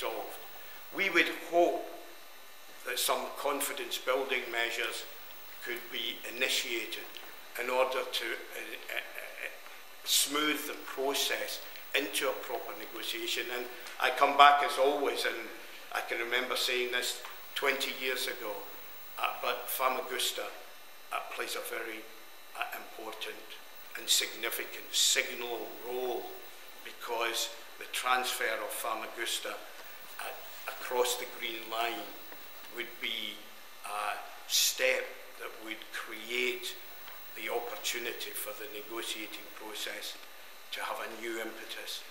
resolved. We would hope that some confidence-building measures could be initiated in order to smooth the process into a proper negotiation. And I come back as always, and I can remember saying this 20 years ago, but Famagusta plays a very important and significant signal role, because the transfer of Famagusta across the Green Line would be a step that would create the opportunity for the negotiating process to have a new impetus,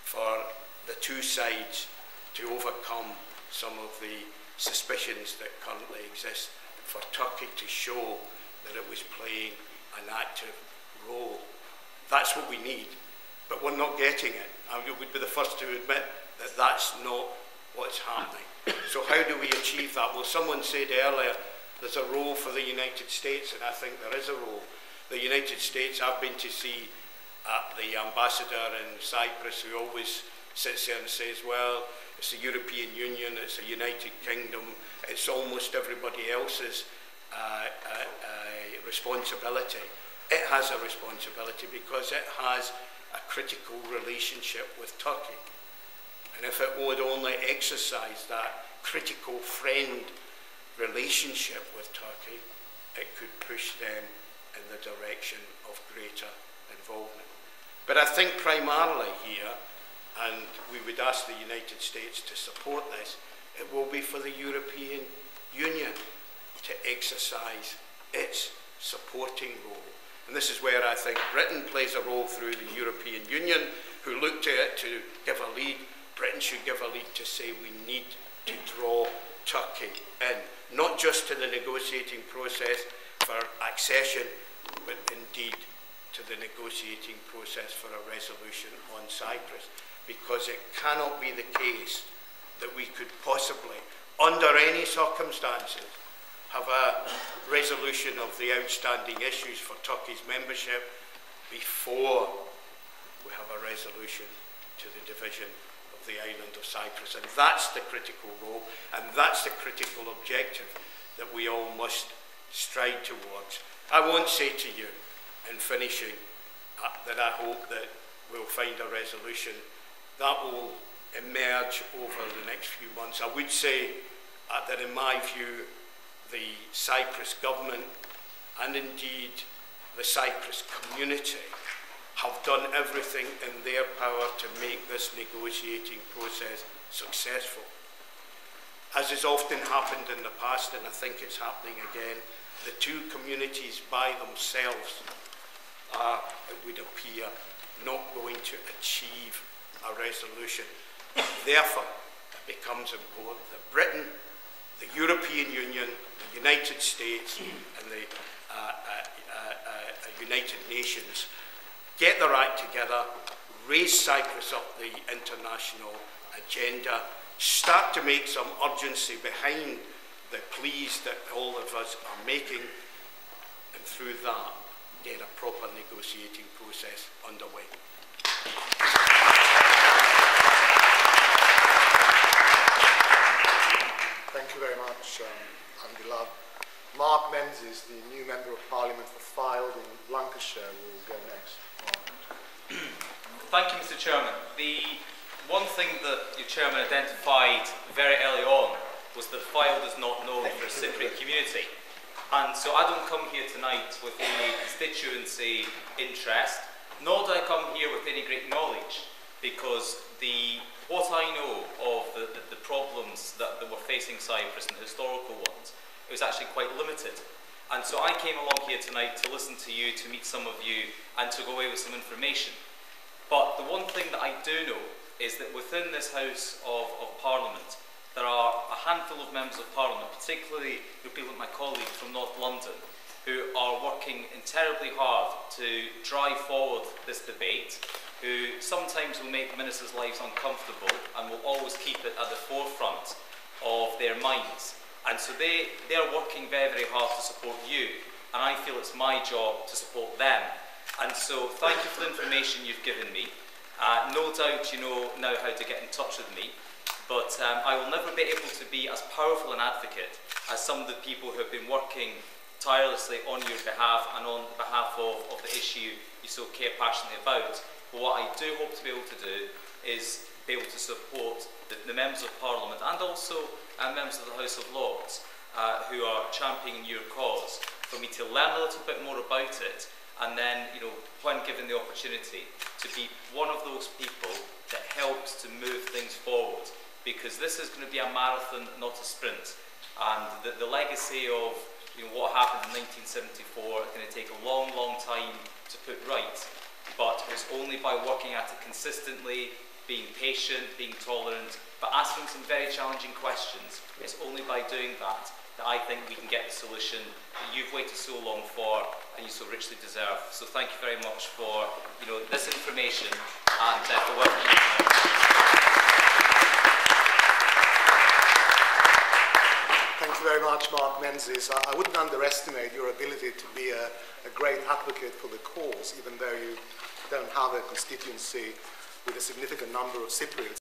for the two sides to overcome some of the suspicions that currently exist, for Turkey to show that it was playing an active role. That's what we need, but we're not getting it. I would be the first to admit that that's not what's happening. So how do we achieve that? Well, someone said earlier there's a role for the United States, and I think there is a role. The United States, I've been to see the ambassador in Cyprus, who always sits there and says, well, it's the European Union, it's the United Kingdom, it's almost everybody else's responsibility. It has a responsibility because it has a critical relationship with Turkey. And if it would only exercise that critical friend relationship with Turkey, it could push them in the direction of greater involvement. But I think primarily here, and we would ask the United States to support this, it will be for the European Union to exercise its supporting role. And this is where I think Britain plays a role through the European Union, who look to it to give a lead. Britain should give a lead to say we need to draw Turkey in, not just to the negotiating process for accession, but indeed to the negotiating process for a resolution on Cyprus. Because it cannot be the case that we could possibly, under any circumstances, have a resolution of the outstanding issues for Turkey's membership before we have a resolution to the division of the island of Cyprus. And that's the critical role, and that's the critical objective that we all must stride towards. I won't say to you, in finishing, that I hope that we'll find a resolution that will emerge over the next few months. I would say that in my view, the Cyprus government and indeed the Cyprus community have done everything in their power to make this negotiating process successful. As has often happened in the past, and I think it's happening again, the two communities by themselves are, it would appear, not going to achieve a resolution. Therefore, it becomes important that Britain, the European Union, the United States and the United Nations get their act together, raise Cyprus up the international agenda, start to make some urgency behind the pleas that all of us are making, and through that get a proper negotiating process underway. Thank you very much, Andy Love. Mark Menzies, the new Member of Parliament for Fylde in Lancashire, will go next. Thank you, Mr Chairman. The one thing that your Chairman identified very early on was that Fylde is not known for a Cypriot community. And so I don't come here tonight with any constituency interest, nor do I come here with any great knowledge, because what I know of the problems that were facing Cyprus and the historical ones, it was actually quite limited. And so I came along here tonight to listen to you, to meet some of you, and to go away with some information. But the one thing that I do know is that within this House of Parliament, there are a handful of members of Parliament, particularly people like my colleague from North London, who are working terribly hard to drive forward this debate, who sometimes will make ministers' lives uncomfortable and will always keep it at the forefront of their minds. And so they are working very, very hard to support you, and I feel it's my job to support them. And so thank you for the information you've given me. No doubt you know now how to get in touch with me. But I will never be able to be as powerful an advocate as some of the people who have been working tirelessly on your behalf and on behalf of the issue you so care passionately about. But what I do hope to be able to do is be able to support the members of Parliament and also members of the House of Lords who are championing your cause, for me to learn a little bit more about it, and then, when given the opportunity, to be one of those people that helps to move things forward. Because this is going to be a marathon, not a sprint. And the legacy of what happened in 1974 is going to take a long, long time to put right. But it's only by working at it consistently, being patient, being tolerant, but asking some very challenging questions. It's only by doing that I think we can get the solution that you've waited so long for and you so richly deserve. So thank you very much for this information and for working with me. Thank you very much, Mark Menzies. I wouldn't underestimate your ability to be a great advocate for the cause, even though you don't have a constituency with a significant number of Cypriots.